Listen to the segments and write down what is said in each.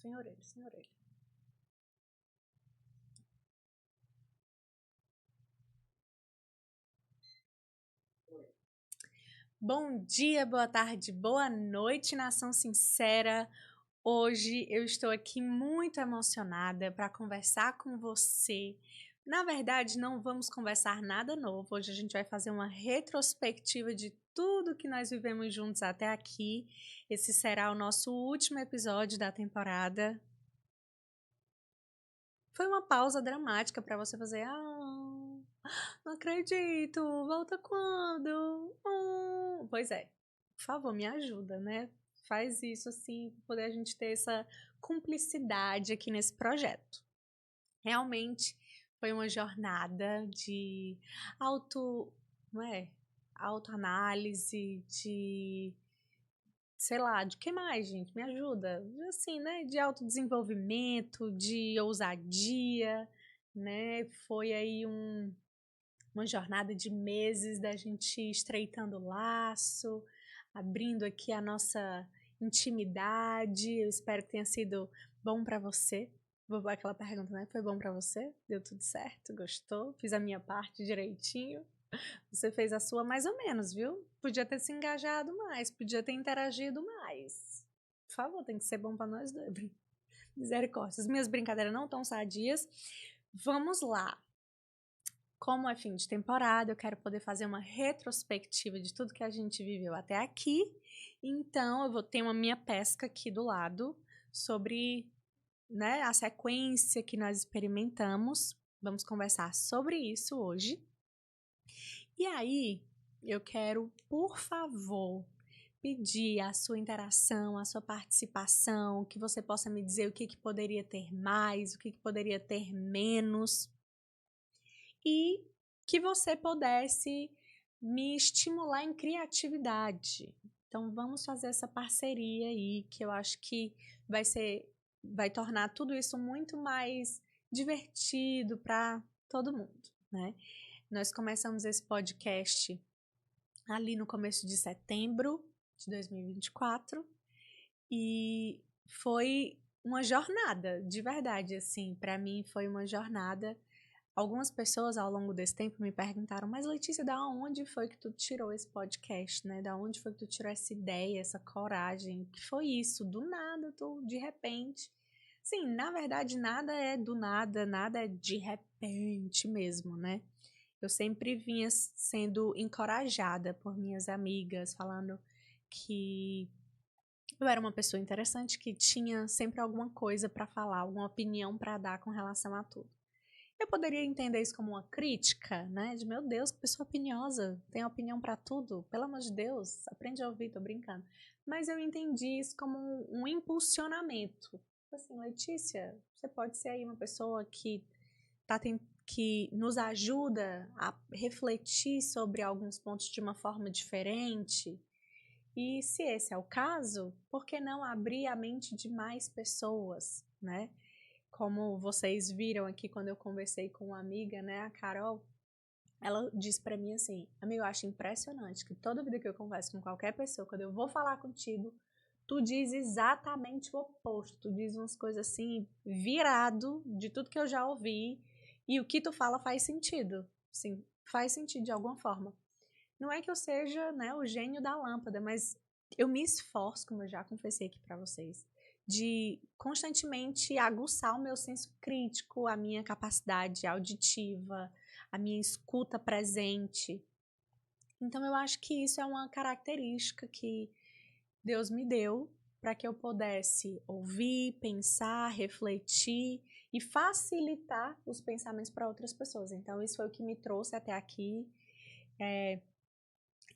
sem orelha, sem orelha. Bom dia, boa tarde, boa noite, nação sincera. Hoje eu estou aqui muito emocionada para conversar com você. Na verdade, não vamos conversar nada novo. Hoje a gente vai fazer uma retrospectiva de tudo que nós vivemos juntos até aqui. Esse será o nosso último episódio da temporada. Foi uma pausa dramática para você fazer. Não acredito, volta quando? Pois é, por favor, me ajuda, né? Faz isso assim, para poder a gente ter essa cumplicidade aqui nesse projeto. Realmente foi uma jornada de não é? Autoanálise, sei lá, de que mais, gente? Me ajuda. Assim, né? De autodesenvolvimento, de ousadia, né? Foi aí uma jornada de meses da gente estreitando o laço, abrindo aqui a nossa intimidade. Eu espero que tenha sido bom para você. Vou aquela pergunta, né? Foi bom para você? Deu tudo certo? Gostou? Fiz a minha parte direitinho? Você fez a sua mais ou menos, viu? Podia ter se engajado mais, podia ter interagido mais. Por favor, tem que ser bom para nós dois. Misericórdia. As minhas brincadeiras não estão sadias. Vamos lá. Como é fim de temporada, eu quero poder fazer uma retrospectiva de tudo que a gente viveu até aqui. Então, eu vou ter uma minha pesca aqui do lado sobre, né, a sequência que nós experimentamos. Vamos conversar sobre isso hoje. E aí, eu quero, por favor, pedir a sua interação, a sua participação, que você possa me dizer o que poderia ter mais, o que poderia ter menos. E que você pudesse me estimular em criatividade. Então vamos fazer essa parceria aí, que eu acho que vai tornar tudo isso muito mais divertido para todo mundo, né? Nós começamos esse podcast ali no começo de setembro de 2024 e foi uma jornada, de verdade, assim, para mim foi uma jornada. Algumas pessoas ao longo desse tempo me perguntaram, mas Letícia, da onde foi que tu tirou esse podcast, né? Da onde foi que tu tirou essa ideia, essa coragem? O que foi isso? Do nada, de repente. Sim, na verdade, nada é do nada, nada é de repente mesmo, né? Eu sempre vinha sendo encorajada por minhas amigas, falando que eu era uma pessoa interessante, que tinha sempre alguma coisa para falar, alguma opinião para dar com relação a tudo. Eu poderia entender isso como uma crítica, né? De meu Deus, que pessoa opiniosa, tem opinião para tudo, pelo amor de Deus, aprende a ouvir, tô brincando. Mas eu entendi isso como um impulsionamento. Assim, Letícia, você pode ser aí uma pessoa que nos ajuda a refletir sobre alguns pontos de uma forma diferente. E se esse é o caso, por que não abrir a mente de mais pessoas, né? Como vocês viram aqui quando eu conversei com uma amiga, né, a Carol, ela disse para mim assim, amigo, eu acho impressionante que toda vida que eu converso com qualquer pessoa, quando eu vou falar contigo, tu diz exatamente o oposto, tu diz umas coisas assim, virado de tudo que eu já ouvi, e o que tu fala faz sentido, sim, faz sentido de alguma forma. Não é que eu seja, né, o gênio da lâmpada, mas eu me esforço, como eu já confessei aqui para vocês, de constantemente aguçar o meu senso crítico, a minha capacidade auditiva, a minha escuta presente. Então eu acho que isso é uma característica que Deus me deu para que eu pudesse ouvir, pensar, refletir e facilitar os pensamentos para outras pessoas. Então isso foi o que me trouxe até aqui.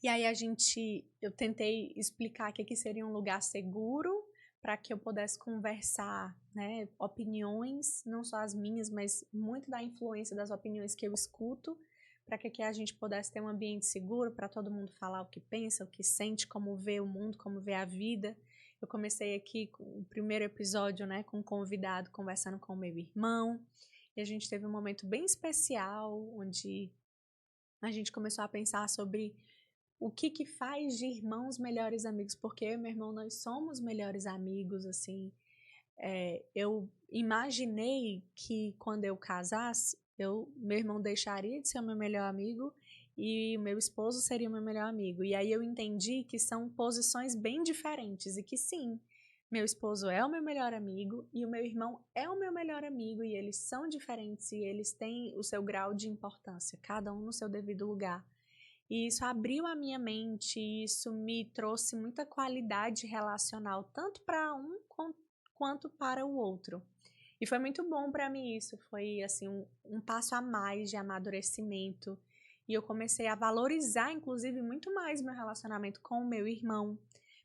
E aí eu tentei explicar que aqui seria um lugar seguro para que eu pudesse conversar, né, opiniões, não só as minhas, mas muito da influência das opiniões que eu escuto, para que aqui a gente pudesse ter um ambiente seguro para todo mundo falar o que pensa, o que sente, como vê o mundo, como vê a vida. Eu comecei aqui com o primeiro episódio, né, com um convidado conversando com o meu irmão, e a gente teve um momento bem especial, onde a gente começou a pensar sobre o que faz de irmãos melhores amigos, porque eu e meu irmão, nós somos melhores amigos, assim, eu imaginei que quando eu casasse, meu irmão deixaria de ser o meu melhor amigo e o meu esposo seria o meu melhor amigo. E aí eu entendi que são posições bem diferentes e que sim, meu esposo é o meu melhor amigo e o meu irmão é o meu melhor amigo e eles são diferentes e eles têm o seu grau de importância, cada um no seu devido lugar. E isso abriu a minha mente, isso me trouxe muita qualidade relacional, tanto para um quanto para o outro. E foi muito bom para mim isso, foi assim um passo a mais de amadurecimento. E eu comecei a valorizar, inclusive, muito mais meu relacionamento com o meu irmão.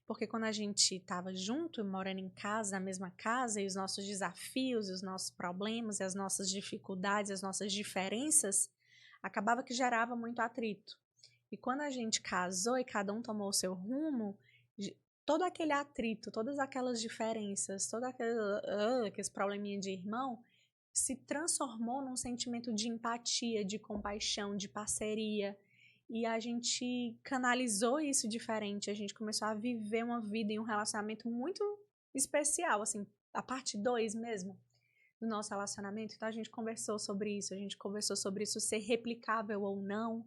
Porque quando a gente estava junto, morando em casa, na mesma casa, e os nossos desafios, os nossos problemas, as nossas dificuldades, as nossas diferenças, acabava que gerava muito atrito. E quando a gente casou e cada um tomou o seu rumo, todo aquele atrito, todas aquelas diferenças, todo aqueles probleminha de irmão, se transformou num sentimento de empatia, de compaixão, de parceria. E a gente canalizou isso diferente, a gente começou a viver uma vida e um relacionamento muito especial, assim, a parte 2 mesmo do nosso relacionamento. Então a gente conversou sobre isso ser replicável ou não.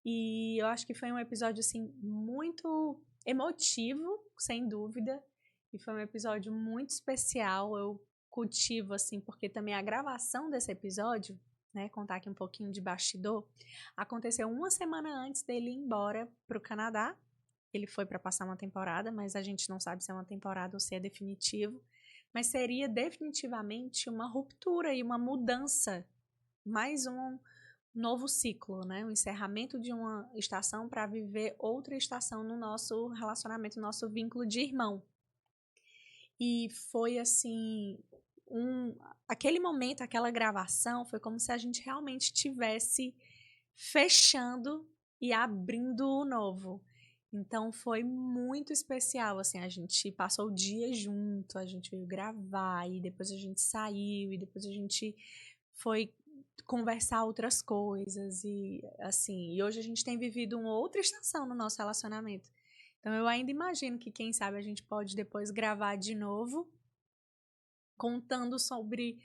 E eu acho que foi um episódio, assim, muito emotivo, sem dúvida. E foi um episódio muito especial. Eu cultivo, assim, porque também a gravação desse episódio, né, contar aqui um pouquinho de bastidor, aconteceu uma semana antes dele ir embora para o Canadá. Ele foi para passar uma temporada, mas a gente não sabe se é uma temporada ou se é definitivo. Mas seria definitivamente uma ruptura e uma mudança, mais um novo ciclo, né? O encerramento de uma estação para viver outra estação no nosso relacionamento, no nosso vínculo de irmão. E foi assim, aquele momento, aquela gravação, foi como se a gente realmente estivesse fechando e abrindo o novo. Então foi muito especial, assim, a gente passou o dia junto, a gente veio gravar e depois a gente saiu e depois a gente foi conversar outras coisas e assim, e hoje a gente tem vivido uma outra estação no nosso relacionamento. Então eu ainda imagino que quem sabe a gente pode depois gravar de novo, contando sobre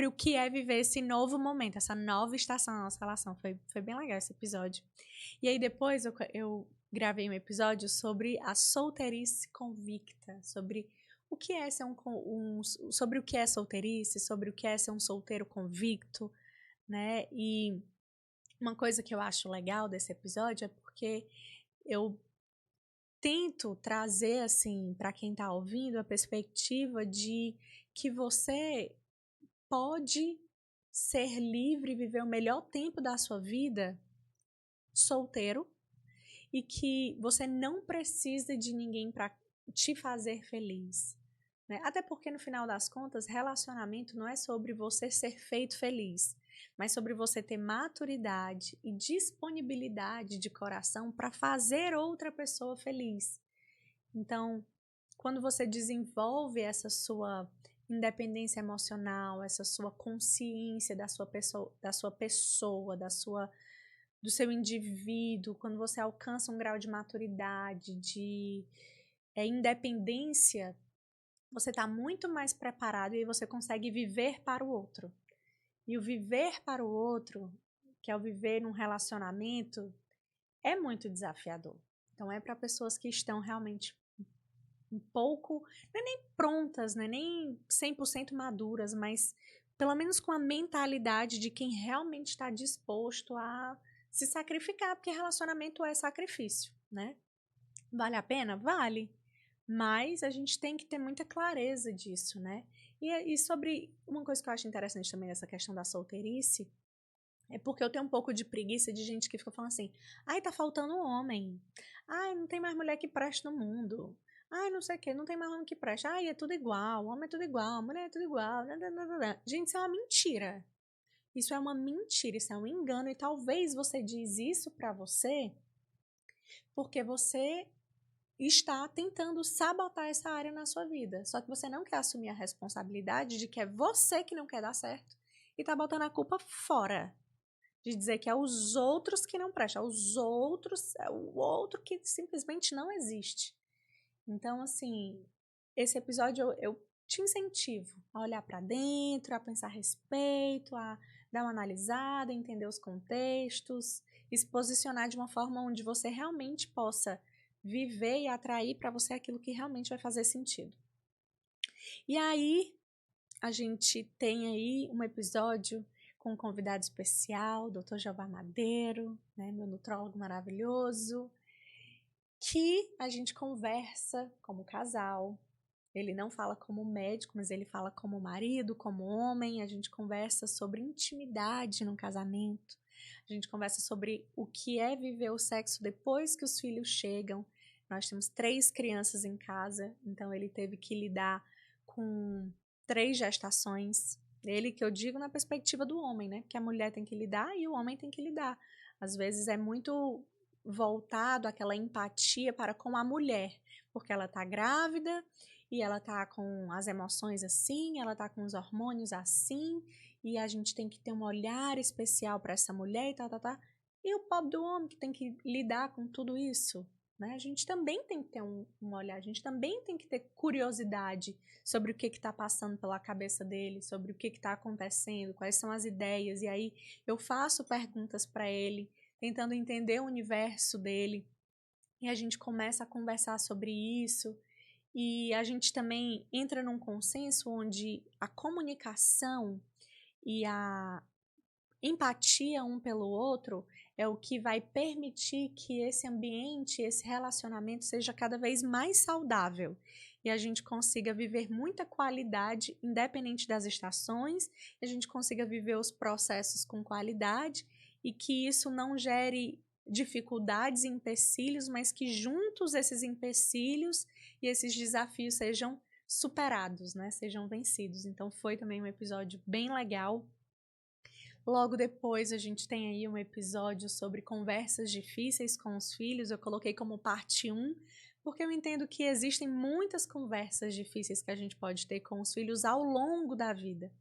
o que é viver esse novo momento, essa nova estação na nossa relação. Foi bem legal esse episódio. E aí depois eu gravei um episódio sobre a solteirice convicta, sobre o que é ser sobre o que é solteirice, sobre o que é ser um solteiro convicto, né? E uma coisa que eu acho legal desse episódio é porque eu tento trazer, assim, para quem está ouvindo, a perspectiva de que você pode ser livre e viver o melhor tempo da sua vida solteiro e que você não precisa de ninguém para te fazer feliz. Né? Até porque, no final das contas, relacionamento não é sobre você ser feito feliz, mas sobre você ter maturidade e disponibilidade de coração para fazer outra pessoa feliz. Então, quando você desenvolve essa sua independência emocional, essa sua consciência do seu indivíduo, quando você alcança um grau de maturidade, de independência, você está muito mais preparado e você consegue viver para o outro. E o viver para o outro, que é o viver num relacionamento, é muito desafiador. Então é para pessoas que estão realmente um pouco, não é nem prontas, não é nem 100% maduras, mas pelo menos com a mentalidade de quem realmente está disposto a se sacrificar, porque relacionamento é sacrifício, né? Vale a pena? Vale. Mas a gente tem que ter muita clareza disso, né? E sobre uma coisa que eu acho interessante também nessa questão da solteirice, é porque eu tenho um pouco de preguiça de gente que fica falando assim, ai, tá faltando um homem. Ai, não tem mais mulher que preste no mundo. Ai, não sei o que, não tem mais homem que preste. Ai, é tudo igual, homem é tudo igual, mulher é tudo igual. Gente, isso é uma mentira. Isso é uma mentira, isso é um engano. E talvez você diz isso pra você porque você está tentando sabotar essa área na sua vida. Só que você não quer assumir a responsabilidade de que é você que não quer dar certo e tá botando a culpa fora. De dizer que é os outros que não prestam, é o outro que simplesmente não existe. Então, assim, esse episódio eu te incentivo a olhar para dentro, a pensar a respeito, a dar uma analisada, entender os contextos e se posicionar de uma forma onde você realmente possa viver e atrair para você aquilo que realmente vai fazer sentido. E aí, a gente tem aí um episódio com um convidado especial, Dr. Jeová Madeiro, né, meu nutrólogo maravilhoso, que a gente conversa como casal. Ele não fala como médico, mas ele fala como marido, como homem. A gente conversa sobre intimidade no casamento. A gente conversa sobre o que é viver o sexo depois que os filhos chegam. Nós temos 3 crianças em casa, então ele teve que lidar com 3 gestações. Ele, que eu digo na perspectiva do homem, né? Que a mulher tem que lidar e o homem tem que lidar. Às vezes é muito voltado aquela empatia para com a mulher, porque ela está grávida e ela tá com as emoções assim, ela tá com os hormônios assim, e a gente tem que ter um olhar especial para essa mulher e tal. E o pobre do homem que tem que lidar com tudo isso, né? A gente também tem que ter um olhar, a gente também tem que ter curiosidade sobre o que está passando pela cabeça dele, sobre o que está acontecendo, quais são as ideias, e aí eu faço perguntas para ele, tentando entender o universo dele, e a gente começa a conversar sobre isso. E a gente também entra num consenso onde a comunicação e a empatia um pelo outro é o que vai permitir que esse ambiente, esse relacionamento seja cada vez mais saudável e a gente consiga viver muita qualidade, independente das estações, e a gente consiga viver os processos com qualidade e que isso não gere dificuldades e empecilhos, mas que juntos esses empecilhos e esses desafios sejam superados, né? Sejam vencidos. Então foi também um episódio bem legal. Logo depois a gente tem aí um episódio sobre conversas difíceis com os filhos. Eu coloquei como parte 1, porque eu entendo que existem muitas conversas difíceis que a gente pode ter com os filhos ao longo da vida.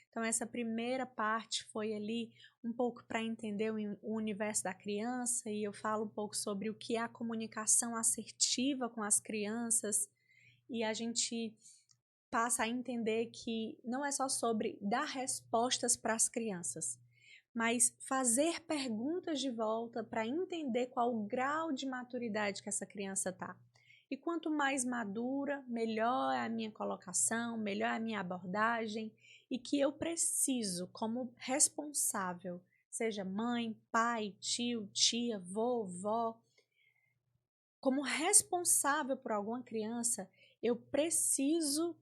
Então essa primeira parte foi ali um pouco para entender o universo da criança, e eu falo um pouco sobre o que é a comunicação assertiva com as crianças, e a gente passa a entender que não é só sobre dar respostas para as crianças, mas fazer perguntas de volta para entender qual o grau de maturidade que essa criança está. E quanto mais madura, melhor é a minha colocação, melhor é a minha abordagem, e que eu preciso, como responsável, seja mãe, pai, tio, tia, vovó, como responsável por alguma criança, eu preciso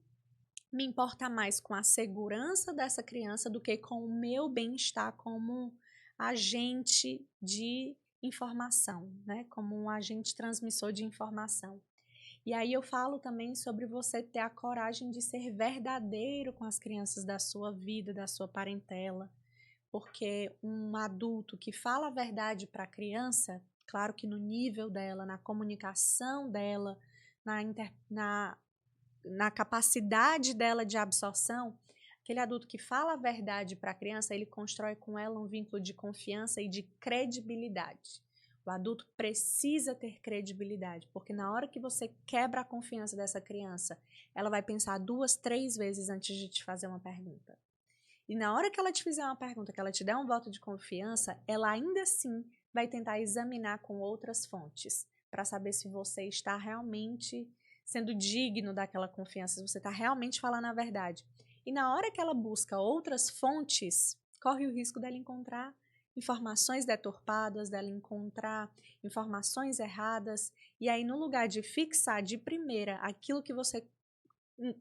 me importar mais com a segurança dessa criança do que com o meu bem-estar como agente de informação, né? Como um agente transmissor de informação. E aí eu falo também sobre você ter a coragem de ser verdadeiro com as crianças da sua vida, da sua parentela, porque um adulto que fala a verdade para a criança, claro que no nível dela, na comunicação dela, na capacidade dela de absorção, aquele adulto que fala a verdade para a criança, ele constrói com ela um vínculo de confiança e de credibilidade. O adulto precisa ter credibilidade, porque na hora que você quebra a confiança dessa criança, ela vai pensar 2, 3 vezes antes de te fazer uma pergunta. E na hora que ela te fizer uma pergunta, que ela te der um voto de confiança, ela ainda assim vai tentar examinar com outras fontes, para saber se você está realmente sendo digno daquela confiança, se você está realmente falando a verdade. E na hora que ela busca outras fontes, corre o risco dela encontrar informações deturpadas, dela encontrar informações erradas, e aí no lugar de fixar de primeira aquilo que você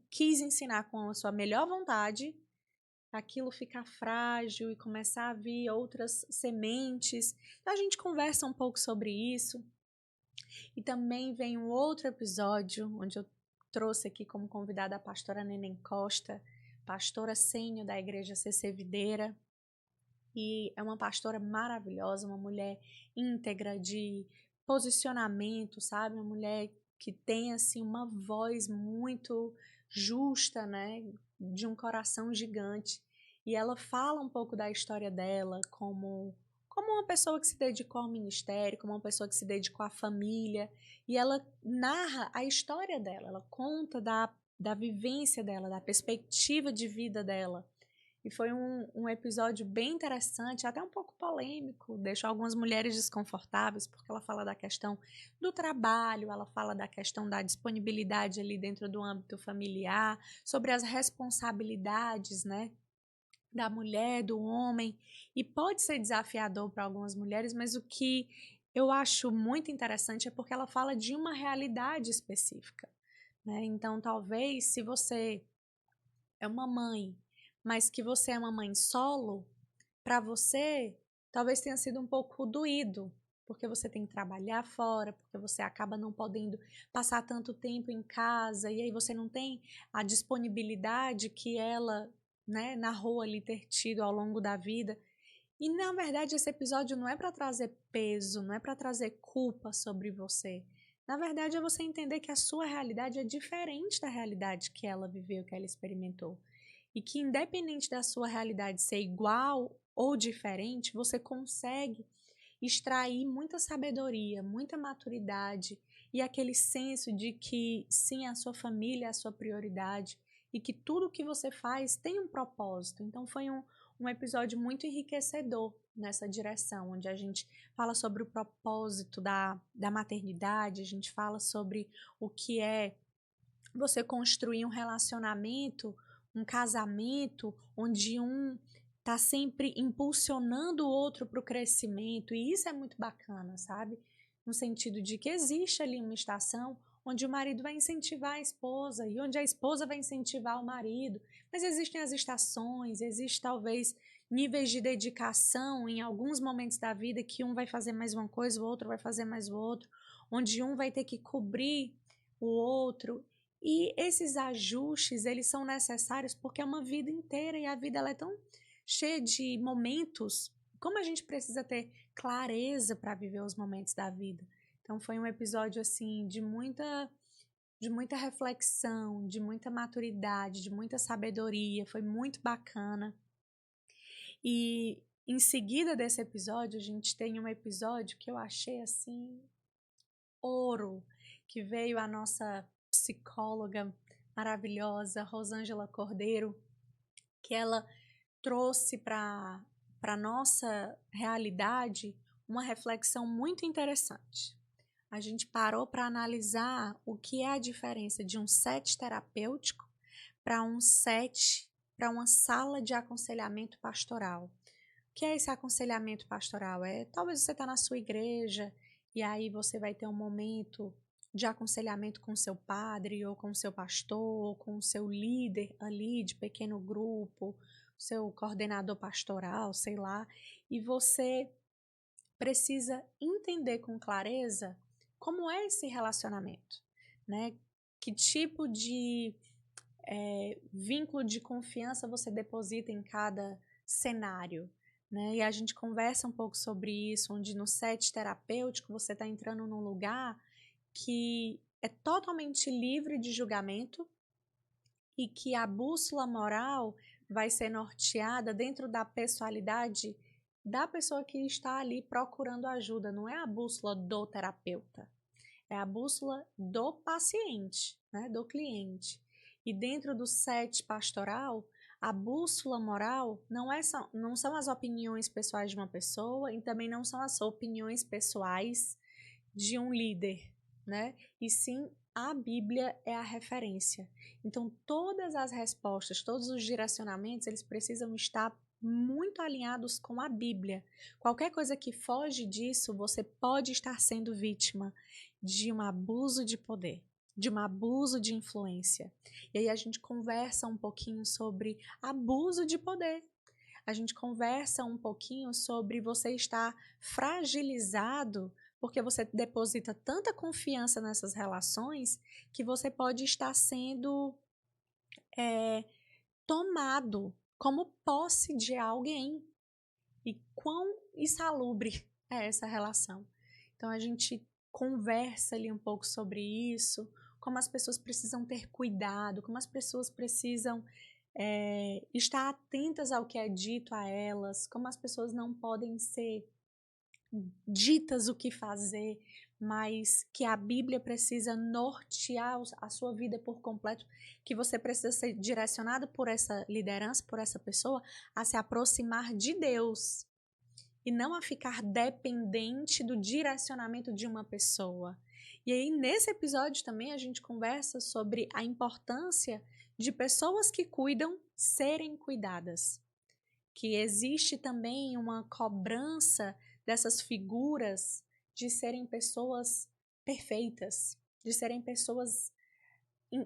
quis ensinar com a sua melhor vontade, aquilo fica frágil e começar a vir outras sementes. Então a gente conversa um pouco sobre isso. E também vem um outro episódio onde eu trouxe aqui como convidada a pastora Neném Costa, pastora sênior da Igreja CC Videira. E é uma pastora maravilhosa, uma mulher íntegra, de posicionamento, sabe? Uma mulher que tem assim uma voz muito justa, né? De um coração gigante. E ela fala um pouco da história dela como uma pessoa que se dedicou ao ministério, como uma pessoa que se dedicou à família. E ela narra a história dela, ela conta da da vivência dela, da perspectiva de vida dela. E foi um episódio bem interessante, até um pouco polêmico, deixou algumas mulheres desconfortáveis, porque ela fala da questão do trabalho, ela fala da questão da disponibilidade ali dentro do âmbito familiar, sobre as responsabilidades, né, da mulher, do homem, e pode ser desafiador para algumas mulheres, mas o que eu acho muito interessante é porque ela fala de uma realidade específica, né? Então, talvez, se você é uma mãe, mas que você é uma mãe solo, para você talvez tenha sido um pouco doído, porque você tem que trabalhar fora, porque você acaba não podendo passar tanto tempo em casa, e aí você não tem a disponibilidade que ela, né, narrou ali ter tido ao longo da vida. E na verdade esse episódio não é para trazer peso, não é para trazer culpa sobre você. Na verdade é você entender que a sua realidade é diferente da realidade que ela viveu, que ela experimentou. E que independente da sua realidade ser igual ou diferente, você consegue extrair muita sabedoria, muita maturidade e aquele senso de que sim, a sua família é a sua prioridade e que tudo que você faz tem um propósito. Então foi um episódio muito enriquecedor nessa direção, onde a gente fala sobre o propósito da maternidade, a gente fala sobre o que é você construir um relacionamento, um casamento, onde um está sempre impulsionando o outro para o crescimento, e isso é muito bacana, sabe? No sentido de que existe ali uma estação onde o marido vai incentivar a esposa e onde a esposa vai incentivar o marido, mas existem as estações, existe talvez níveis de dedicação em alguns momentos da vida que um vai fazer mais uma coisa, o outro vai fazer mais o outro, onde um vai ter que cobrir o outro. E esses ajustes, eles são necessários porque é uma vida inteira e a vida ela é tão cheia de momentos, como a gente precisa ter clareza para viver os momentos da vida. Então foi um episódio assim de muita reflexão, de muita maturidade, de muita sabedoria, foi muito bacana. E em seguida desse episódio, a gente tem um episódio que eu achei assim ouro, que veio a nossa psicóloga maravilhosa, Rosângela Cordeiro, que ela trouxe para a nossa realidade uma reflexão muito interessante. A gente parou para analisar o que é a diferença de um set terapêutico para um set, para uma sala de aconselhamento pastoral. O que é esse aconselhamento pastoral? Talvez você está na sua igreja e aí você vai ter um momento de aconselhamento com o seu padre, ou com o seu pastor, ou com o seu líder ali de pequeno grupo, seu coordenador pastoral, sei lá, e você precisa entender com clareza como é esse relacionamento, né? Que tipo de vínculo de confiança você deposita em cada cenário, né? E a gente conversa um pouco sobre isso, onde no set terapêutico você está entrando num lugar que é totalmente livre de julgamento e que a bússola moral vai ser norteada dentro da pessoalidade da pessoa que está ali procurando ajuda. Não é a bússola do terapeuta, é a bússola do paciente, né, do cliente. E dentro do set pastoral, a bússola moral não são as opiniões pessoais de uma pessoa e também não são as opiniões pessoais de um líder, né? E sim, a Bíblia é a referência. Então, todas as respostas, todos os direcionamentos, eles precisam estar muito alinhados com a Bíblia. Qualquer coisa que foge disso, você pode estar sendo vítima de um abuso de poder, de um abuso de influência. E aí a gente conversa um pouquinho sobre abuso de poder. A gente conversa um pouquinho sobre você estar fragilizado porque você deposita tanta confiança nessas relações que você pode estar sendo tomado como posse de alguém. E quão insalubre é essa relação. Então a gente conversa ali um pouco sobre isso, como as pessoas precisam ter cuidado, como as pessoas precisam estar atentas ao que é dito a elas, como as pessoas não podem ser ditas o que fazer, mas que a Bíblia precisa nortear a sua vida por completo, que você precisa ser direcionado por essa liderança, por essa pessoa, a se aproximar de Deus e não a ficar dependente do direcionamento de uma pessoa. E aí, nesse episódio também, a gente conversa sobre a importância de pessoas que cuidam serem cuidadas. Que existe também uma cobrança dessas figuras de serem pessoas perfeitas, de serem pessoas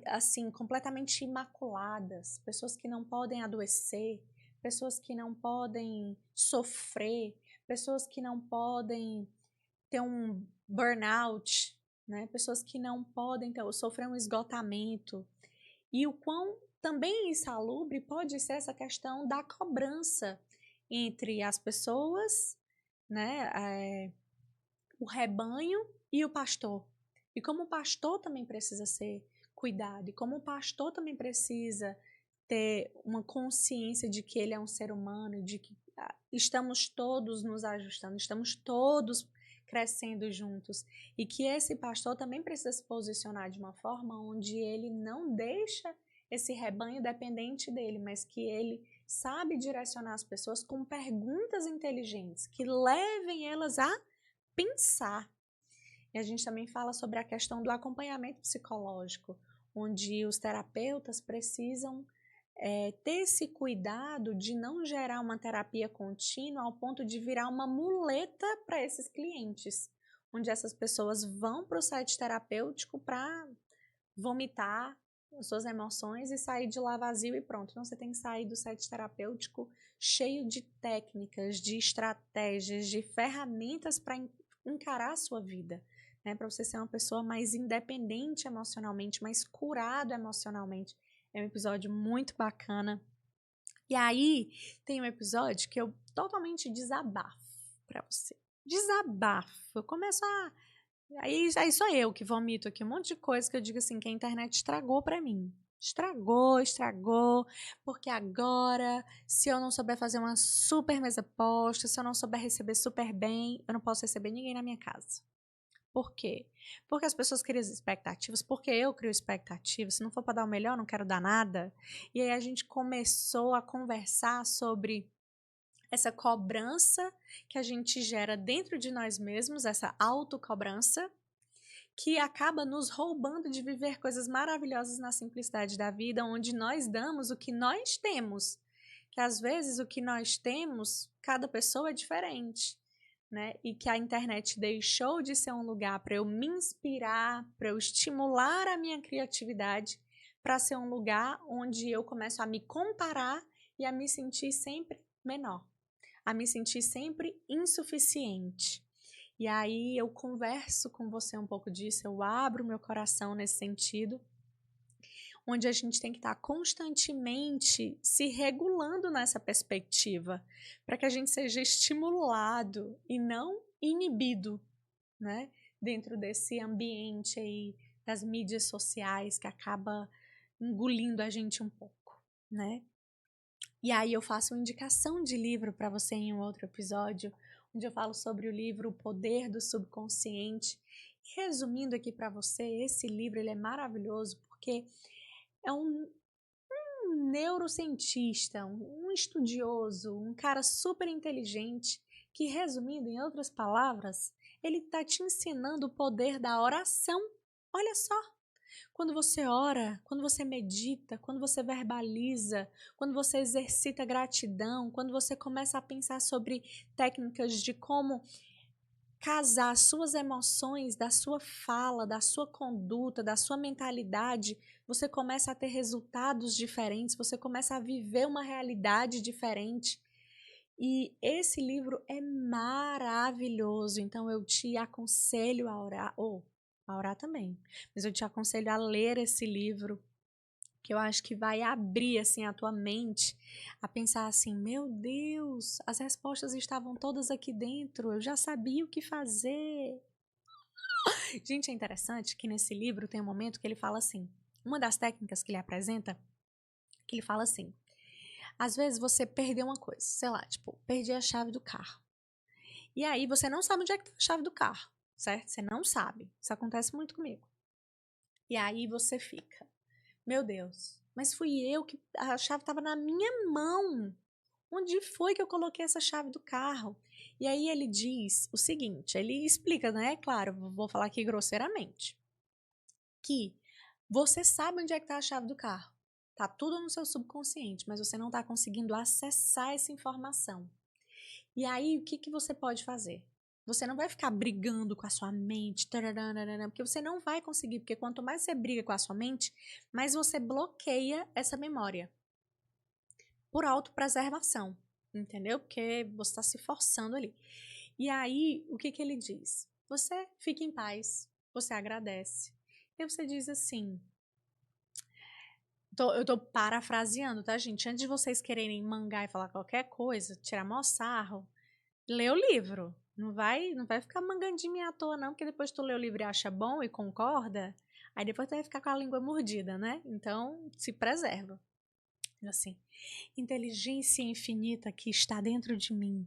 assim completamente imaculadas, pessoas que não podem adoecer, pessoas que não podem sofrer, pessoas que não podem ter um burnout, né? Pessoas que não podem sofrer um esgotamento. E o quão também insalubre pode ser essa questão da cobrança entre as pessoas, né, o rebanho e o pastor. E como o pastor também precisa ser cuidado, e como o pastor também precisa ter uma consciência de que ele é um ser humano, de que estamos todos nos ajustando, estamos todos crescendo juntos, e que esse pastor também precisa se posicionar de uma forma onde ele não deixa esse rebanho dependente dele, mas que ele sabe direcionar as pessoas com perguntas inteligentes, que levem elas a pensar. E a gente também fala sobre a questão do acompanhamento psicológico, onde os terapeutas precisam ter esse cuidado de não gerar uma terapia contínua ao ponto de virar uma muleta para esses clientes, onde essas pessoas vão para o site terapêutico para vomitar as suas emoções e sair de lá vazio e pronto. Então, você tem que sair do site terapêutico cheio de técnicas, de estratégias, de ferramentas para encarar a sua vida, né? Para você ser uma pessoa mais independente emocionalmente, mais curado emocionalmente. É um episódio muito bacana. E aí, tem um episódio que eu totalmente desabafo para você. Desabafo. Eu começo a... Aí sou eu que vomito aqui um monte de coisa que eu digo assim, que a internet estragou para mim. Estragou, porque agora, se eu não souber fazer uma super mesa posta, se eu não souber receber super bem, eu não posso receber ninguém na minha casa. Por quê? Porque as pessoas criam expectativas, porque eu crio expectativas. Se não for para dar o melhor, não quero dar nada. E aí a gente começou a conversar sobre essa cobrança que a gente gera dentro de nós mesmos, essa autocobrança, que acaba nos roubando de viver coisas maravilhosas na simplicidade da vida, onde nós damos o que nós temos. Que às vezes o que nós temos, cada pessoa é diferente. Né? E que a internet deixou de ser um lugar para eu me inspirar, para eu estimular a minha criatividade, para ser um lugar onde eu começo a me comparar e a me sentir sempre menor, a me sentir sempre insuficiente. E aí eu converso com você um pouco disso, eu abro meu coração nesse sentido, onde a gente tem que estar constantemente se regulando nessa perspectiva, para que a gente seja estimulado e não inibido, né? Dentro desse ambiente aí das mídias sociais que acaba engolindo a gente um pouco, né? E aí eu faço uma indicação de livro para você em um outro episódio, onde eu falo sobre o livro O Poder do Subconsciente. Resumindo aqui para você, esse livro ele é maravilhoso porque é um neurocientista, um estudioso, um cara super inteligente que, resumindo em outras palavras, ele está te ensinando o poder da oração. Olha só, quando você ora, quando você medita, quando você verbaliza, quando você exercita gratidão, quando você começa a pensar sobre técnicas de como casar suas emoções, da sua fala, da sua conduta, da sua mentalidade, você começa a ter resultados diferentes, você começa a viver uma realidade diferente. E esse livro é maravilhoso, então eu te aconselho a orar, ou a orar também, mas eu te aconselho a ler esse livro, que eu acho que vai abrir assim a tua mente a pensar assim, meu Deus, as respostas estavam todas aqui dentro, eu já sabia o que fazer. Gente, é interessante que nesse livro tem um momento que ele fala assim, uma das técnicas que ele apresenta, que ele fala assim, às vezes você perdeu uma coisa, sei lá, tipo, perdi a chave do carro. E aí você não sabe onde é que tá a chave do carro. certo? Você não sabe. Isso acontece muito comigo. E aí você fica, meu Deus, mas fui eu que a chave estava na minha mão. Onde foi que eu coloquei essa chave do carro? E aí ele diz o seguinte, ele explica, né? Claro, vou falar aqui grosseiramente, que você sabe onde é que está a chave do carro. Tá tudo no seu subconsciente, mas você não está conseguindo acessar essa informação. E aí, o que, que você pode fazer? Você não vai ficar brigando com a sua mente, porque você não vai conseguir, porque quanto mais você briga com a sua mente, mais você bloqueia essa memória. Por autopreservação, entendeu? Porque você está se forçando ali. E aí, o que, que ele diz? Você fica em paz, você agradece. E você diz assim, eu tô parafraseando, tá, gente? Antes de vocês quererem mangar e falar qualquer coisa, tirar mó sarro, lê o livro. Não vai ficar mangando de mim à toa, não, porque depois tu lê o livro e acha bom e concorda, aí depois tu vai ficar com a língua mordida, né? Então, se preserva. Assim, inteligência infinita que está dentro de mim.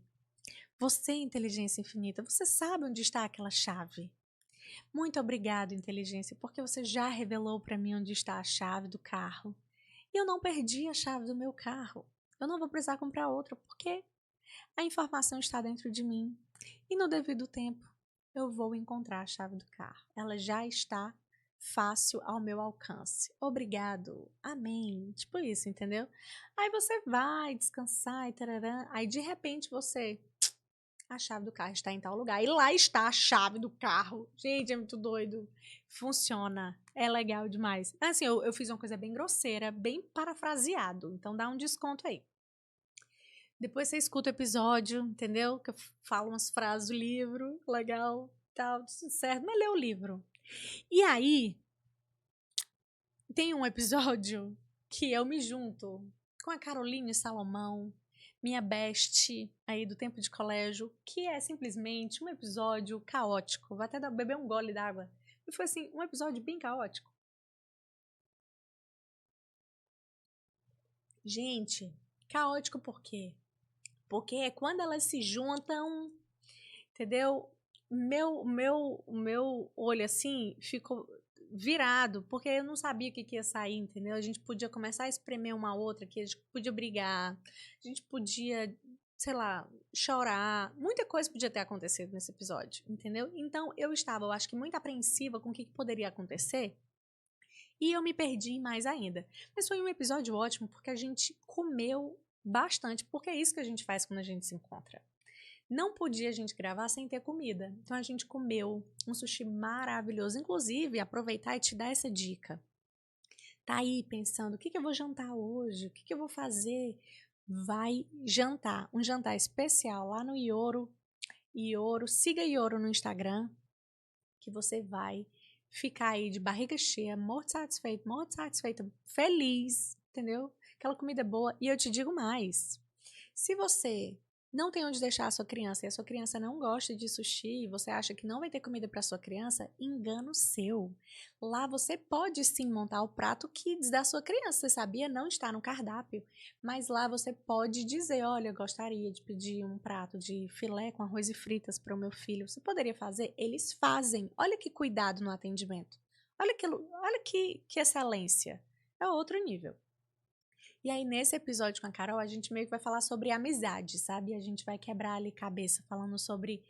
Você, inteligência infinita, você sabe onde está aquela chave. Muito obrigado, inteligência, porque você já revelou para mim onde está a chave do carro. E eu não perdi a chave do meu carro. Eu não vou precisar comprar outra, porque a informação está dentro de mim. E no devido tempo, eu vou encontrar a chave do carro. Ela já está fácil ao meu alcance. Obrigado. Amém. Tipo isso, entendeu? Aí você vai descansar e tararã. Aí de repente você... A chave do carro está em tal lugar. E lá está a chave do carro. Gente, é muito doido. Funciona. É legal demais. Assim, eu fiz uma coisa bem grosseira, bem parafraseado. Então dá um desconto aí. Depois você escuta o episódio, entendeu? Que eu falo umas frases do livro, legal, tal, tudo certo. Mas lê o livro. E aí, tem um episódio que eu me junto com a Caroline Salomão, minha best aí do tempo de colégio, que é simplesmente um episódio caótico. Vou até beber um gole d'água. E foi assim, um episódio bem caótico. Gente, caótico por quê? Porque é quando elas se juntam, entendeu? Meu olho assim ficou virado, porque eu não sabia o que, que ia sair, entendeu? A gente podia começar a espremer uma outra, que a gente podia brigar, a gente podia, sei lá, chorar, muita coisa podia ter acontecido nesse episódio, entendeu? Então eu estava, eu acho que muito apreensiva com o que, que poderia acontecer. E eu me perdi mais ainda. Mas foi um episódio ótimo porque a gente comeu bastante, porque é isso que a gente faz quando a gente se encontra. Não podia a gente gravar sem ter comida. Então a gente comeu um sushi maravilhoso. Inclusive, aproveitar e te dar essa dica. Tá aí pensando, o que, que eu vou jantar hoje? O que, que eu vou fazer? Vai jantar. Um jantar especial lá no Ioro. Ioro, siga Ioro no Instagram, que você vai ficar aí de barriga cheia, morto satisfeita, feliz, entendeu? Aquela comida boa. E eu te digo mais. Se você não tem onde deixar a sua criança e a sua criança não gosta de sushi e você acha que não vai ter comida para sua criança, engano seu. Lá você pode sim montar o prato kids da sua criança, você sabia? Não está no cardápio, mas lá você pode dizer, olha, eu gostaria de pedir um prato de filé com arroz e fritas para o meu filho. Você poderia fazer? Eles fazem. Olha que cuidado no atendimento. Olha que excelência. É outro nível. E aí, nesse episódio com a Carol, a gente meio que vai falar sobre amizade, sabe? A gente vai quebrar ali cabeça falando sobre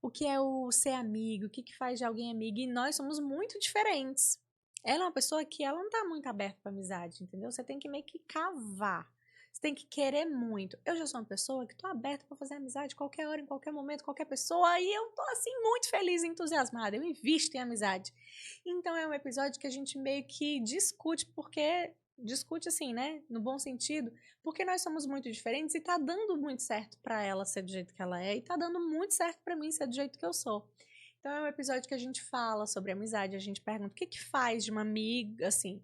o que é o ser amigo, o que, que faz de alguém amigo. E nós somos muito diferentes. Ela é uma pessoa que ela não tá muito aberta pra amizade, entendeu? Você tem que meio que cavar. Você tem que querer muito. Eu já sou uma pessoa que tô aberta pra fazer amizade qualquer hora, em qualquer momento, qualquer pessoa. E eu tô, assim, muito feliz e entusiasmada. Eu invisto em amizade. Então, é um episódio que a gente meio que discute, porque discute assim, né, no bom sentido, porque nós somos muito diferentes e tá dando muito certo para ela ser do jeito que ela é e tá dando muito certo para mim ser do jeito que eu sou. Então é um episódio que a gente fala sobre amizade, a gente pergunta o que que faz de uma amiga, assim,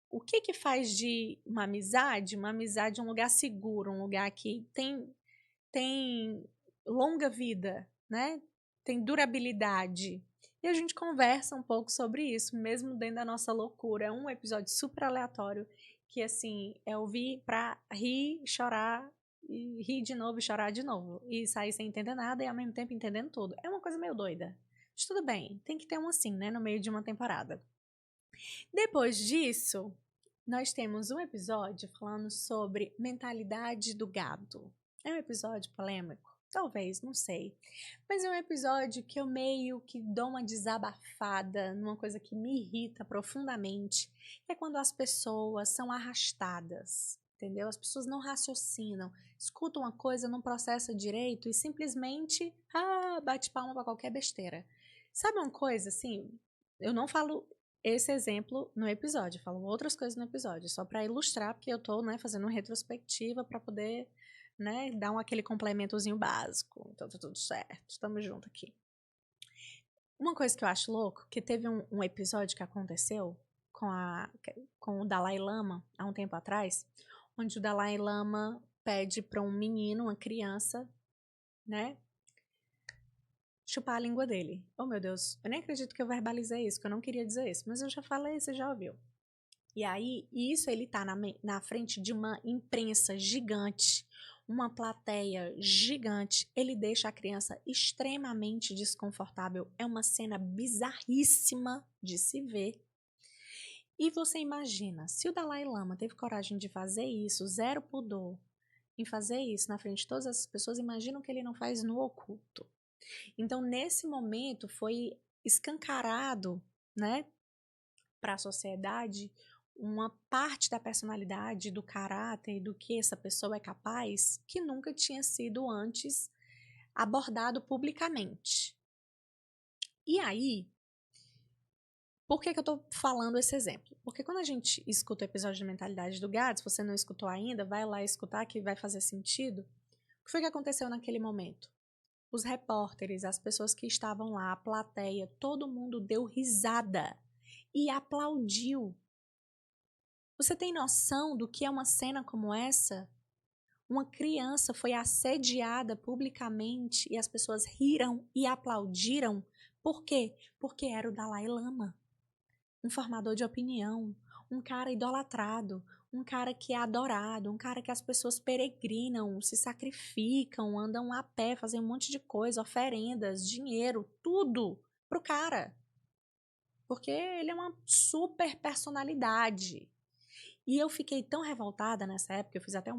o que que faz de uma amizade? Uma amizade é um lugar seguro, um lugar que tem longa vida, né? Tem durabilidade. E a gente conversa um pouco sobre isso, mesmo dentro da nossa loucura. É um episódio super aleatório que, assim, é ouvir pra rir, chorar, e rir de novo e chorar de novo. E sair sem entender nada e ao mesmo tempo entendendo tudo. É uma coisa meio doida. Mas tudo bem, tem que ter um assim, né, no meio de uma temporada. Depois disso, nós temos um episódio falando sobre mentalidade do gado. É um episódio polêmico? Talvez, não sei. Mas é um episódio que eu meio que dou uma desabafada numa coisa que me irrita profundamente, que é quando as pessoas são arrastadas, entendeu? As pessoas não raciocinam, escutam uma coisa, não processa direito e simplesmente bate palma para qualquer besteira. Sabe uma coisa assim? Eu não falo esse exemplo no episódio, eu falo outras coisas no episódio, só para ilustrar, porque eu tô, né, fazendo uma retrospectiva para poder, né, dar aquele complementozinho básico. Então tá tudo certo, estamos juntos aqui. Uma coisa que eu acho louco, que teve um episódio que aconteceu com o Dalai Lama, há um tempo atrás, onde o Dalai Lama pede para um menino, uma criança, né, chupar a língua dele. Oh, meu Deus, eu nem acredito que eu verbalizei isso, que eu não queria dizer isso, mas eu já falei, você já ouviu. E aí, isso ele tá na frente de uma imprensa gigante, uma plateia gigante. Ele deixa a criança extremamente desconfortável. É uma cena bizarríssima de se ver. E você imagina, se o Dalai Lama teve coragem de fazer isso, zero pudor, em fazer isso na frente de todas essas pessoas, imagina o que ele não faz no oculto. Então, nesse momento, foi escancarado, né, para a sociedade uma parte da personalidade, do caráter, do que essa pessoa é capaz, que nunca tinha sido antes abordado publicamente. E aí, por que eu estou falando esse exemplo? Porque quando a gente escuta o episódio de Mentalidade do Gado, se você não escutou ainda, vai lá escutar que vai fazer sentido. O que foi que aconteceu naquele momento? Os repórteres, as pessoas que estavam lá, a plateia, todo mundo deu risada e aplaudiu. Você tem noção do que é uma cena como essa? Uma criança foi assediada publicamente e as pessoas riram e aplaudiram. Por quê? Porque era o Dalai Lama, um formador de opinião, um cara idolatrado, um cara que é adorado, um cara que as pessoas peregrinam, se sacrificam, andam a pé, fazem um monte de coisa, oferendas, dinheiro, tudo pro cara. Porque ele é uma super personalidade. E eu fiquei tão revoltada nessa época, eu fiz até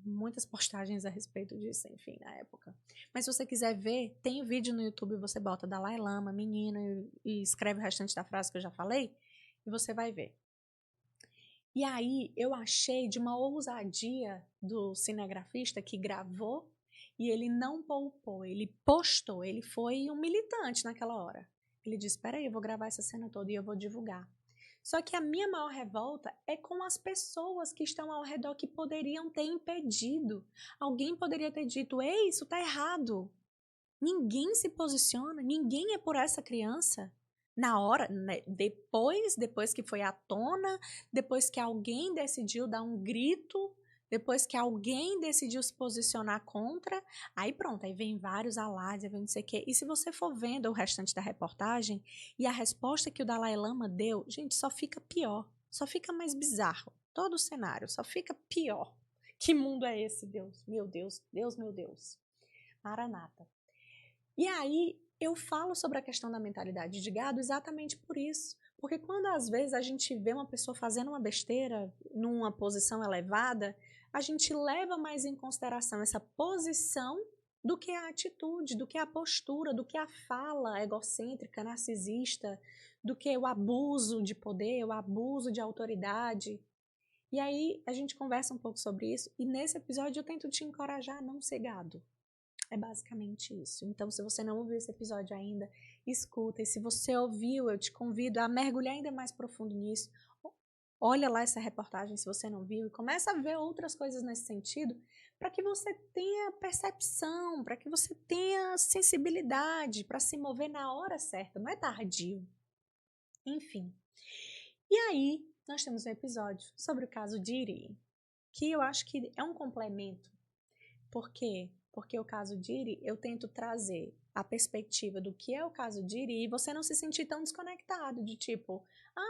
muitas postagens a respeito disso, enfim, na época. Mas se você quiser ver, tem vídeo no YouTube, você bota Dalai Lama, menino, e escreve o restante da frase que eu já falei, e você vai ver. E aí eu achei de uma ousadia do cinegrafista que gravou e ele não poupou, ele postou, ele foi um militante naquela hora. Ele disse, espera aí, eu vou gravar essa cena toda e eu vou divulgar. Só que a minha maior revolta é com as pessoas que estão ao redor que poderiam ter impedido. Alguém poderia ter dito, ei, isso tá errado. Ninguém se posiciona, ninguém é por essa criança. Na hora, né, depois que foi à tona, depois que alguém decidiu dar um grito, depois que alguém decidiu se posicionar contra, aí pronto, aí vem vários alardes, vem não sei o quê. E se você for vendo o restante da reportagem e a resposta que o Dalai Lama deu, gente, só fica pior, só fica mais bizarro. Todo o cenário só fica pior. Que mundo é esse, Deus? Meu Deus, Deus, meu Deus. Maranata. E aí eu falo sobre a questão da mentalidade de gado exatamente por isso. Porque quando às vezes a gente vê uma pessoa fazendo uma besteira numa posição elevada, a gente leva mais em consideração essa posição do que a atitude, do que a postura, do que a fala egocêntrica, narcisista, do que o abuso de poder, o abuso de autoridade. E aí a gente conversa um pouco sobre isso e nesse episódio eu tento te encorajar a não ser gado. É basicamente isso. Então, se você não ouviu esse episódio ainda, escuta. E se você ouviu, eu te convido a mergulhar ainda mais profundo nisso. Olha lá essa reportagem se você não viu e começa a ver outras coisas nesse sentido para que você tenha percepção, para que você tenha sensibilidade para se mover na hora certa. Não é tardio. Enfim. E aí, nós temos um episódio sobre o caso de Iri, que eu acho que é um complemento. Por quê? Porque o caso Diri, eu tento trazer a perspectiva do que é o caso Diri e você não se sentir tão desconectado, de tipo,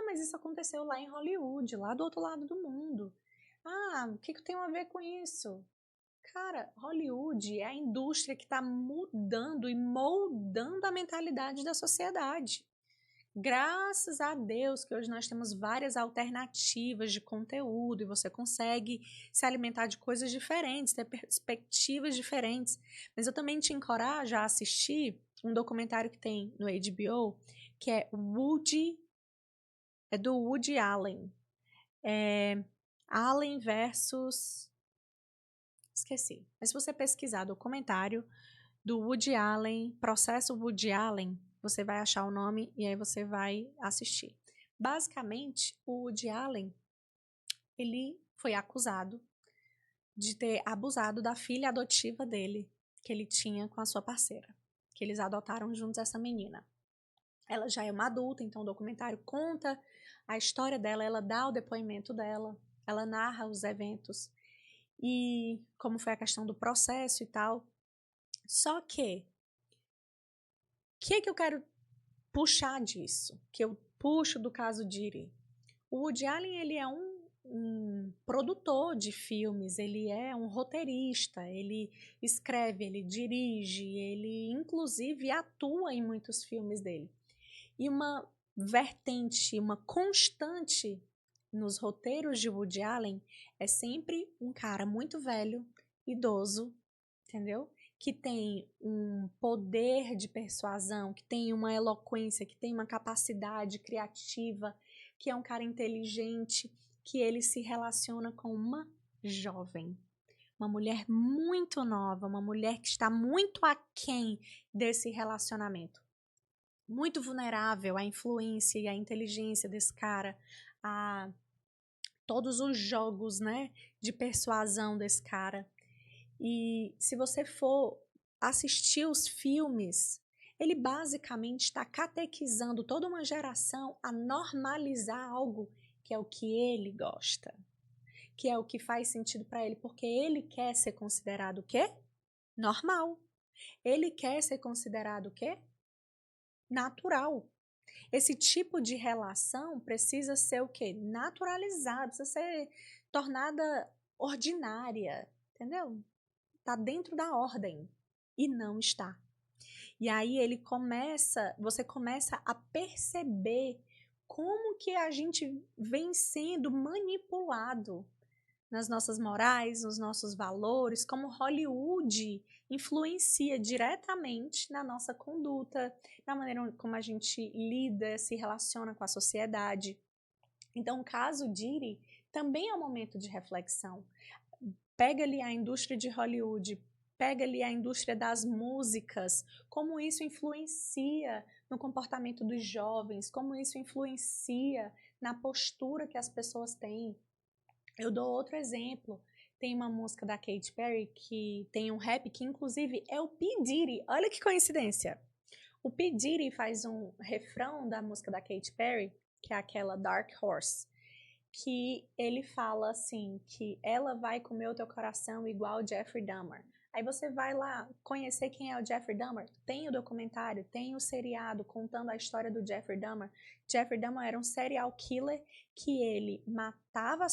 mas isso aconteceu lá em Hollywood, lá do outro lado do mundo. O que tem a ver com isso? Cara, Hollywood é a indústria que está mudando e moldando a mentalidade da sociedade. Graças a Deus que hoje nós temos várias alternativas de conteúdo e você consegue se alimentar de coisas diferentes, ter perspectivas diferentes. Mas eu também te encorajo a assistir um documentário que tem no HBO, que é do Woody Allen. Allen versus... Esqueci. Mas se você pesquisar documentário do Woody Allen, Processo Woody Allen, você vai achar o nome e aí você vai assistir. Basicamente, o Woody Allen, ele foi acusado de ter abusado da filha adotiva dele, que ele tinha com a sua parceira, que eles adotaram juntos essa menina. Ela já é uma adulta, então o documentário conta a história dela, ela dá o depoimento dela, ela narra os eventos e como foi a questão do processo e tal. Só que, o que eu quero puxar disso? Que eu puxo do caso Diddy. O Woody Allen, ele é um produtor de filmes, ele é um roteirista, ele escreve, ele dirige, ele inclusive atua em muitos filmes dele. E uma vertente, uma constante nos roteiros de Woody Allen é sempre um cara muito velho, idoso, entendeu? Que tem um poder de persuasão, que tem uma eloquência, que tem uma capacidade criativa, que é um cara inteligente, que ele se relaciona com uma jovem, uma mulher muito nova, uma mulher que está muito aquém desse relacionamento. Muito vulnerável à influência e à inteligência desse cara, a todos os jogos, né, de persuasão desse cara. E se você for assistir os filmes, ele basicamente está catequizando toda uma geração a normalizar algo que é o que ele gosta, que é o que faz sentido para ele, porque ele quer ser considerado o quê? Normal. Ele quer ser considerado o quê? Natural. Esse tipo de relação precisa ser o quê? Naturalizada, precisa ser tornada ordinária, entendeu? Está dentro da ordem e não está. E aí você começa a perceber como que a gente vem sendo manipulado nas nossas morais, nos nossos valores, como Hollywood influencia diretamente na nossa conduta, na maneira como a gente lida, se relaciona com a sociedade. Então, o caso Diddy também é um momento de reflexão. Pega ali a indústria de Hollywood, pega ali a indústria das músicas, como isso influencia no comportamento dos jovens, como isso influencia na postura que as pessoas têm. Eu dou outro exemplo. Tem uma música da Katy Perry que tem um rap que, inclusive, é o P. Diddy. Olha que coincidência. O P. Diddy faz um refrão da música da Katy Perry, que é aquela Dark Horse, que ele fala assim, que ela vai comer o teu coração igual o Jeffrey Dahmer. Aí você vai lá conhecer quem é o Jeffrey Dahmer. Tem o documentário, tem o seriado contando a história do Jeffrey Dahmer. Jeffrey Dahmer era um serial killer que ele matava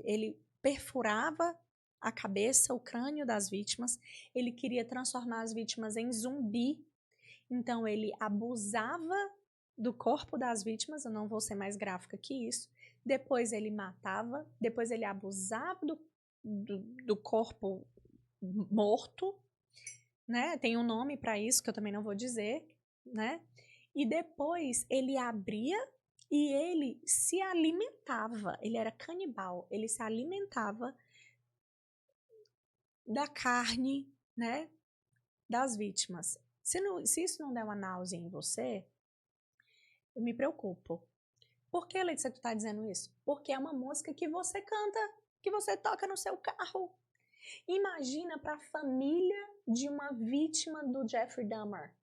ele perfurava a cabeça, o crânio das vítimas. Ele queria transformar as vítimas em zumbi. Então ele abusava do corpo das vítimas, eu não vou ser mais gráfica que isso. Depois ele matava, depois ele abusava do corpo morto, né? Tem um nome para isso que eu também não vou dizer, né? E depois ele abria e ele se alimentava, ele era canibal, ele se alimentava da carne, né, das vítimas. Se isso não der uma náusea em você, eu me preocupo. Por que, Letícia, tu tá dizendo isso? Porque é uma música que você canta, que você toca no seu carro. Imagina para a família de uma vítima do Jeffrey Dahmer,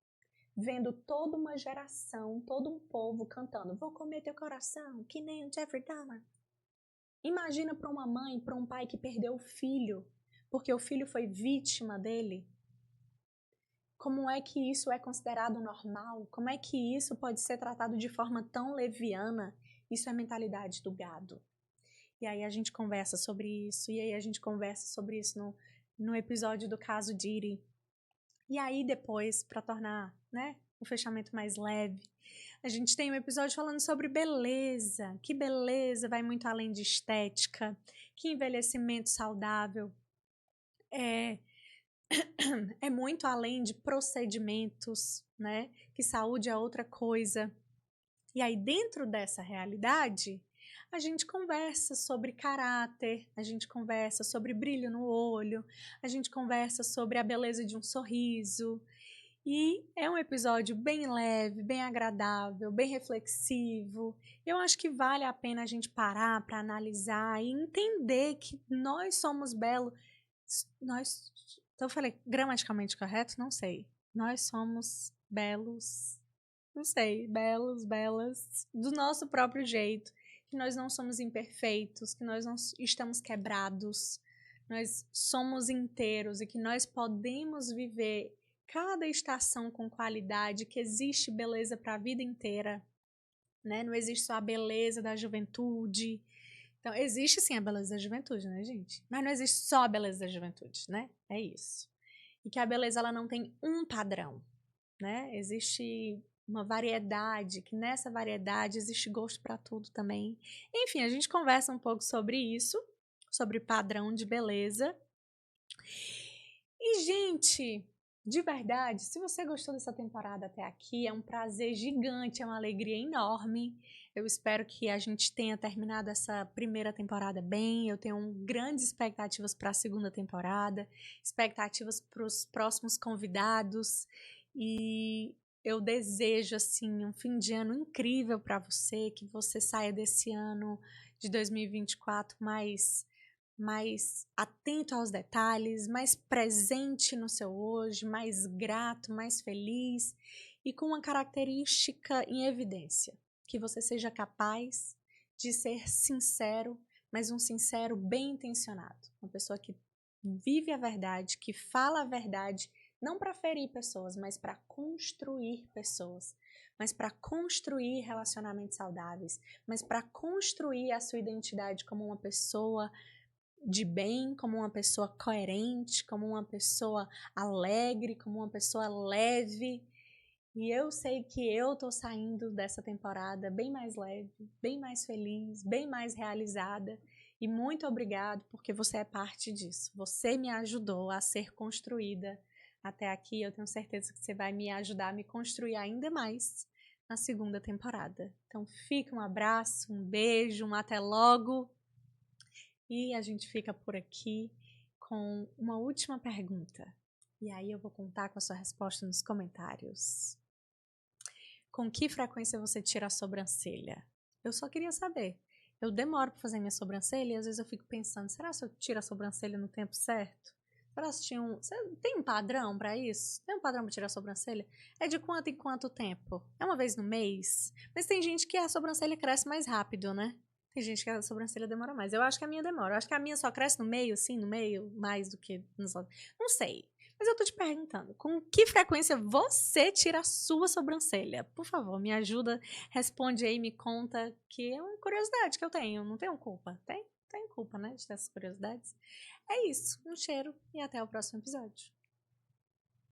vendo toda uma geração, todo um povo cantando, vou comer teu coração, que nem o Jeffrey Dahmer. Imagina para uma mãe, para um pai que perdeu o filho, porque o filho foi vítima dele. Como é que isso é considerado normal? Como é que isso pode ser tratado de forma tão leviana? Isso é mentalidade do gado. E aí a gente conversa sobre isso, e aí a gente conversa sobre isso no episódio do caso Didi. E aí depois, para tornar, né, o fechamento mais leve, a gente tem um episódio falando sobre beleza, que beleza vai muito além de estética, que envelhecimento saudável é muito além de procedimentos, né? Que saúde é outra coisa. E aí, dentro dessa realidade, a gente conversa sobre caráter, a gente conversa sobre brilho no olho, a gente conversa sobre a beleza de um sorriso. E é um episódio bem leve, bem agradável, bem reflexivo. Eu acho que vale a pena a gente parar para analisar e entender que nós somos belos. Então eu falei gramaticalmente correto? Não sei. Nós somos belos, não sei, belos, belas, do nosso próprio jeito. Que nós não somos imperfeitos, que nós não estamos quebrados. Nós somos inteiros e que nós podemos viver cada estação com qualidade, que existe beleza para a vida inteira, né? Não existe só a beleza da juventude. Então, existe sim a beleza da juventude, né, gente? Mas não existe só a beleza da juventude, né? É isso. E que a beleza ela não tem um padrão, né? Existe uma variedade, que nessa variedade existe gosto para tudo também. Enfim, a gente conversa um pouco sobre isso, sobre padrão de beleza. E, gente, de verdade, se você gostou dessa temporada até aqui, é um prazer gigante, é uma alegria enorme. Eu espero que a gente tenha terminado essa primeira temporada bem. Eu tenho grandes expectativas para a segunda temporada, expectativas para os próximos convidados. E eu desejo, assim, um fim de ano incrível para você, que você saia desse ano de 2024 mais atento aos detalhes, mais presente no seu hoje, mais grato, mais feliz e com uma característica em evidência, que você seja capaz de ser sincero, mas um sincero bem intencionado, uma pessoa que vive a verdade, que fala a verdade, não para ferir pessoas, mas para construir pessoas, mas para construir relacionamentos saudáveis, mas para construir a sua identidade como uma pessoa de bem, como uma pessoa coerente, como uma pessoa alegre, como uma pessoa leve. E eu sei que eu tô saindo dessa temporada bem mais leve, bem mais feliz, bem mais realizada. E muito obrigado porque você é parte disso. Você me ajudou a ser construída até aqui. Eu tenho certeza que você vai me ajudar a me construir ainda mais na segunda temporada. Então fica um abraço, um beijo, um até logo. E a gente fica por aqui com uma última pergunta. E aí eu vou contar com a sua resposta nos comentários. Com que frequência você tira a sobrancelha? Eu só queria saber. Eu demoro para fazer minha sobrancelha e às vezes eu fico pensando, será que eu tiro a sobrancelha no tempo certo? Será que tem um padrão para isso? Tem um padrão para tirar a sobrancelha? É de quanto em quanto tempo? É uma vez no mês? Mas tem gente que a sobrancelha cresce mais rápido, né? Tem gente que a sobrancelha demora mais. Eu acho que a minha demora. Eu acho que a minha só cresce no meio, assim, no meio, mais do que nos outros. Não sei. Mas eu tô te perguntando, com que frequência você tira a sua sobrancelha? Por favor, me ajuda, responde aí, me conta, que é uma curiosidade que eu tenho. Não tenho culpa. Tem culpa, né, de ter essas curiosidades. É isso. Um cheiro e até o próximo episódio.